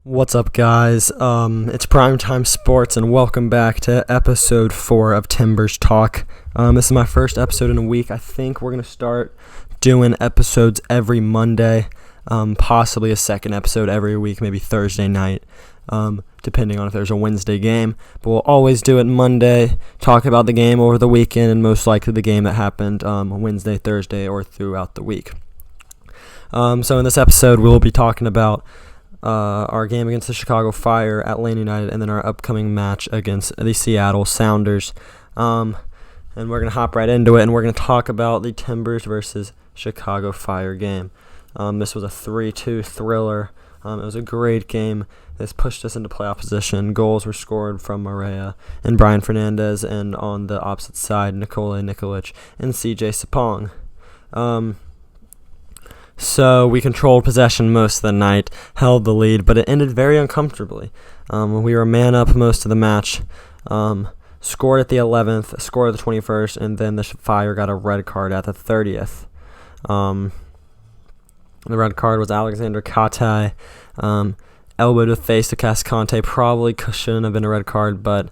What's up, guys? It's Primetime Sports, and welcome back to episode 4 of Timbers Talk. This is my first episode in a week. I think we're going to start doing episodes every Monday, possibly a second episode every week, maybe Thursday night, depending on if there's a Wednesday game. But we'll always do it Monday, talk about the game over the weekend, and most likely the game that happened Wednesday, Thursday, or throughout the week. So in this episode, we'll be talking about our game against the Chicago Fire, Atlanta United, and then our upcoming match against the Seattle Sounders. And we're going to hop right into it, and we're going to talk about the Timbers versus Chicago Fire game. This was a 3-2 thriller. It was a great game. This pushed us into playoff position. Goals were scored from Maria and Brian Fernandez, and on the opposite side, Nikola Nikolic and CJ Sapong. So we controlled possession most of the night, held the lead, but it ended very uncomfortably. We were man up most of the match, scored at the 11th, scored at the 21st, and then the Fire got a red card at the 30th. The red card was Alexander Katai, elbow to face to Cascadia. Probably shouldn't have been a red card, but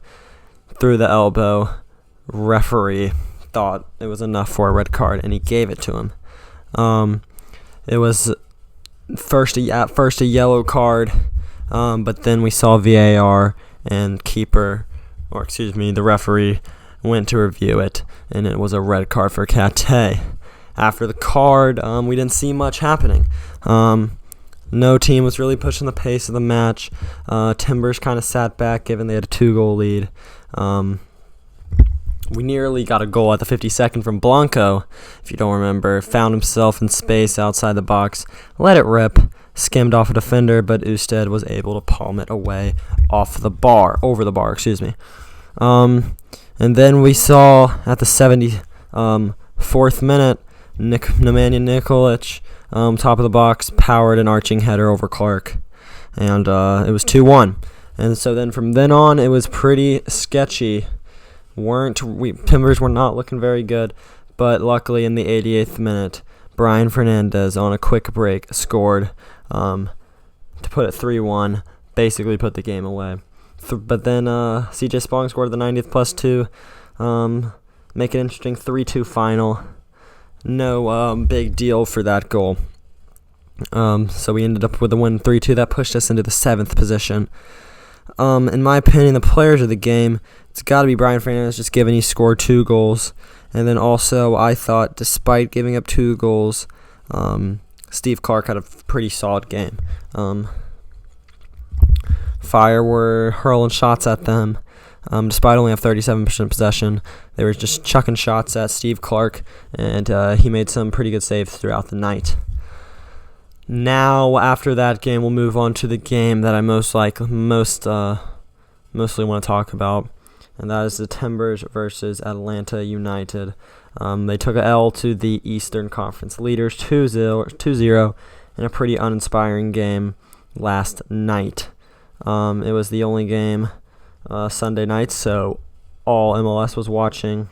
through the elbow, referee thought it was enough for a red card, and he gave it to him. It was first a yellow card, but then we saw VAR and the referee went to review it, and it was a red card for Kate. After the card, we didn't see much happening. No team was really pushing the pace of the match. Timbers kind of sat back given they had a 2-goal lead. We nearly got a goal at the 52nd from Blanco, if you don't remember. Found himself in space outside the box, let it rip, skimmed off a defender, but Usted was able to palm it away over the bar. And then we saw at the 74th minute, Nemanja Nikolic, top of the box, powered an arching header over Clark, and it was 2-1. And so then from then on, it was pretty sketchy. Timbers were not looking very good, but luckily in the 88th minute, Brian Fernandez on a quick break scored to put it 3-1, basically put the game away. But then CJ Spong scored the 90th +2, make it interesting 3-2 final. No big deal for that goal. So we ended up with a win 3-2 that pushed us into the 7th position. In my opinion, the players of the game, it's got to be Brian Fernandez, just given he scored 2 goals. And then also, I thought, despite giving up 2 goals, Steve Clark had a pretty solid game. Fire were hurling shots at them. Despite only have 37% possession, they were just chucking shots at Steve Clark, and he made some pretty good saves throughout the night. Now, after that game, we'll move on to the game that I mostly want to talk about, and that is the Timbers versus Atlanta United. They took an L to the Eastern Conference leaders, 2-0, in a pretty uninspiring game last night. It was the only game Sunday night, so all MLS was watching.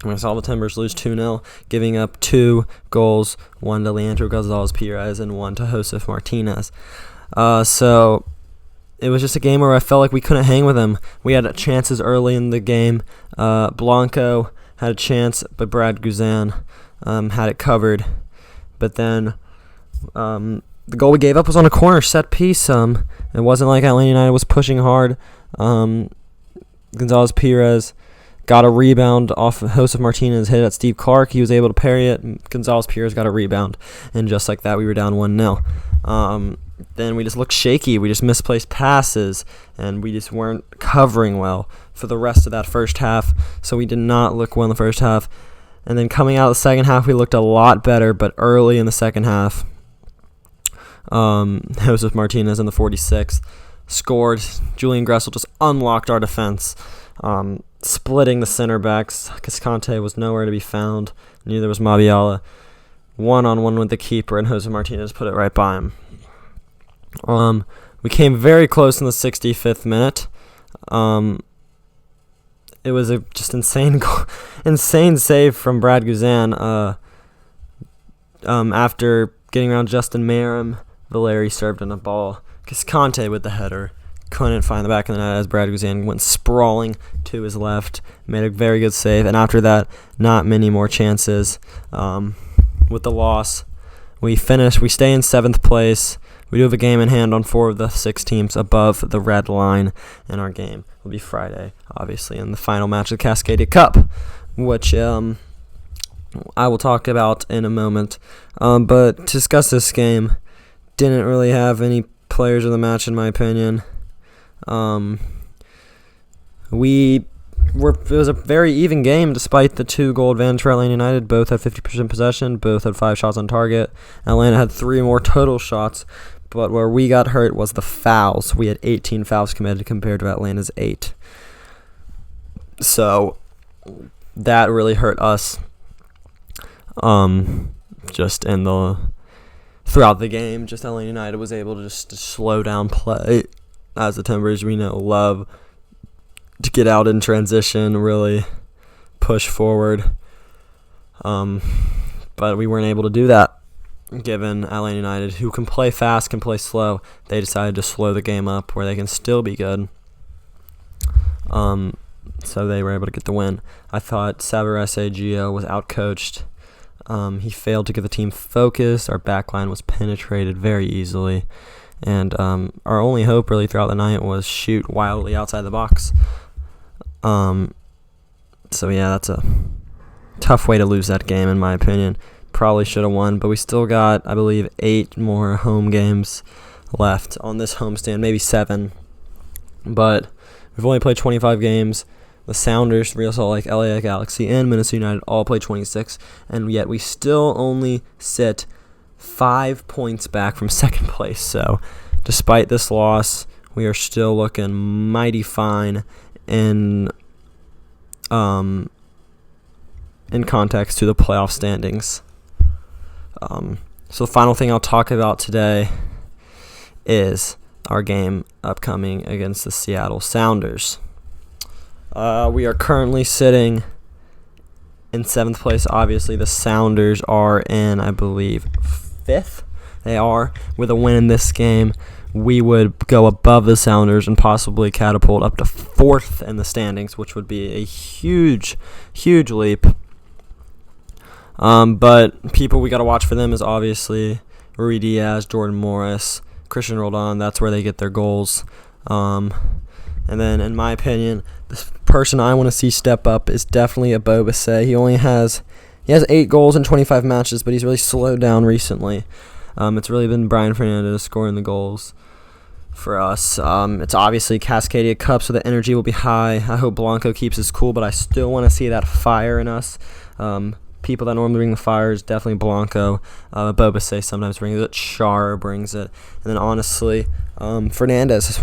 I saw the Timbers lose 2-0, giving up 2 goals, one to Leandro Gonzalez-Perez and one to Josef Martinez. So it was just a game where I felt like we couldn't hang with them. We had chances early in the game. Blanco had a chance, but Brad Guzan had it covered. But then the goal we gave up was on a corner set piece. It wasn't like Atlanta United was pushing hard. Gonzalez-Perez got a rebound off of Josef Martinez, hit at Steve Clark. He was able to parry it. Gonzalez-Perez got a rebound. And just like that, we were down 1-0. Then we just looked shaky. We just misplaced passes, and we just weren't covering well for the rest of that first half. So we did not look well in the first half. And then coming out of the second half, we looked a lot better, but early in the second half, Josef Martinez in the 46th scored. Julian Gressel just unlocked our defense, splitting the center backs. Cascadia was nowhere to be found. Neither was Mabiala. One-on-one with the keeper, and Jose Martinez put it right by him. We came very close in the 65th minute. It was a just insane save from Brad Guzan. After getting around Justin Merrim, Valeri served in a ball. Conte with the header. Couldn't find the back of the net as Brad Guzan went sprawling to his left. Made a very good save. And after that, not many more chances. With the loss, we finish. We stay in 7th place. We do have a game in hand on 4 of the 6 teams above the red line. And our game will be Friday, obviously, in the final match of the Cascadia Cup, which I will talk about in a moment. But to discuss this game, didn't really have any players of the match, in my opinion. It was a very even game despite the 2-goal advantage for Atlanta United. Both had 50% possession. Both had 5 shots on target. Atlanta had 3 more total shots, but where we got hurt was the fouls. We had 18 fouls committed compared to Atlanta's 8. So that really hurt us. Just in throughout the game, just Atlanta United was able to just slow down play, as the Timbers, we know, love to get out in transition, really push forward. But we weren't able to do that, given Atlanta United, who can play fast, can play slow. They decided to slow the game up where they can still be good. So they were able to get the win. I thought Savarese Gio was outcoached. He failed to get the team focused. Our backline was penetrated very easily. And our only hope really throughout the night was shoot wildly outside the box. So yeah, that's a tough way to lose that game, in my opinion. Probably should have won, but we still got, I believe, 8 more home games left on this homestand, maybe 7. But we've only played 25 games. The Sounders, Real Salt Lake, LA Galaxy, and Minnesota United all played 26, and yet we still only sit 5 points back from second place. So despite this loss, we are still looking mighty fine in context to the playoff standings. So the final thing I'll talk about today is our game upcoming against the Seattle Sounders. We are currently sitting in 7th place. Obviously, the Sounders are in, I believe, 5th. They are. With a win in this game, we would go above the Sounders and possibly catapult up to 4th in the standings, which would be a huge, huge leap. But people we got to watch for them is obviously Rui Diaz, Jordan Morris, Christian Roldan. That's where they get their goals. And then, in my opinion, the person I want to see step up is definitely Abobase. He has 8 goals in 25 matches, but he's really slowed down recently. It's really been Brian Fernandez scoring the goals for us. It's obviously Cascadia Cup, so the energy will be high. I hope Blanco keeps his cool, but I still want to see that fire in us. People that normally bring the fire is definitely Blanco. Abobase sometimes brings it. Char brings it. And then, honestly, Fernandez,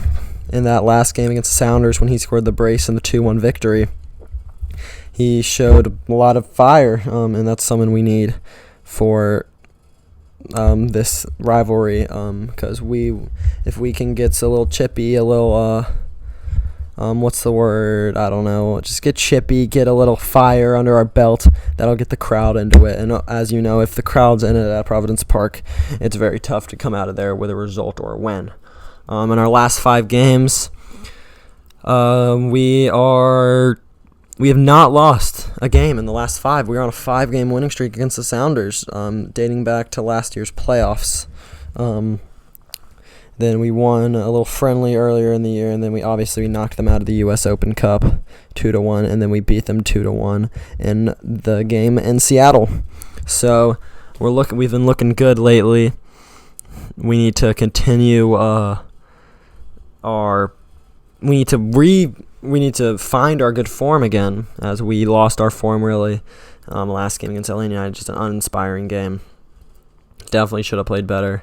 in that last game against the Sounders when he scored the brace in the 2-1 victory, he showed a lot of fire, and that's someone we need for this rivalry, because if we can get a little chippy, a little what's the word? I don't know. Just get chippy, get a little fire under our belt. That'll get the crowd into it. And as you know, if the crowd's in it at Providence Park, it's very tough to come out of there with a result or a win. In our last 5 games, we have not lost a game in the last 5. We were on a 5-game winning streak against the Sounders, dating back to last year's playoffs. Then we won a little friendly earlier in the year, and then we knocked them out of the U.S. Open Cup 2-1, and then we beat them 2-1 in the game in Seattle. So we've been looking good lately. We need to continue we need to find our good form again, as we lost our form really last game against Atlanta United. Just an uninspiring game. Definitely should have played better.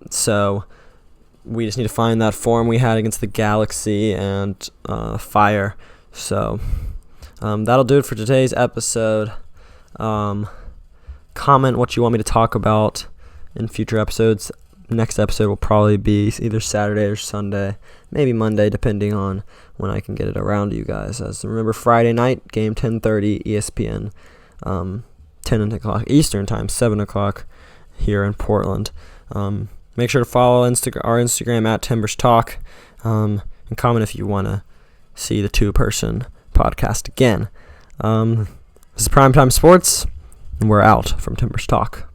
So we just need to find that form we had against the Galaxy and Fire. So that'll do it for today's episode. Comment what you want me to talk about in future episodes. Next episode will probably be either Saturday or Sunday, maybe Monday, depending on when I can get it around to you guys. As remember, Friday night, game 10:30, ESPN, 10 o'clock Eastern time, 7 o'clock here in Portland. Make sure to follow our Instagram at Timbers Talk, and comment if you want to see the two-person podcast again. This is Primetime Sports, and we're out from Timbers Talk.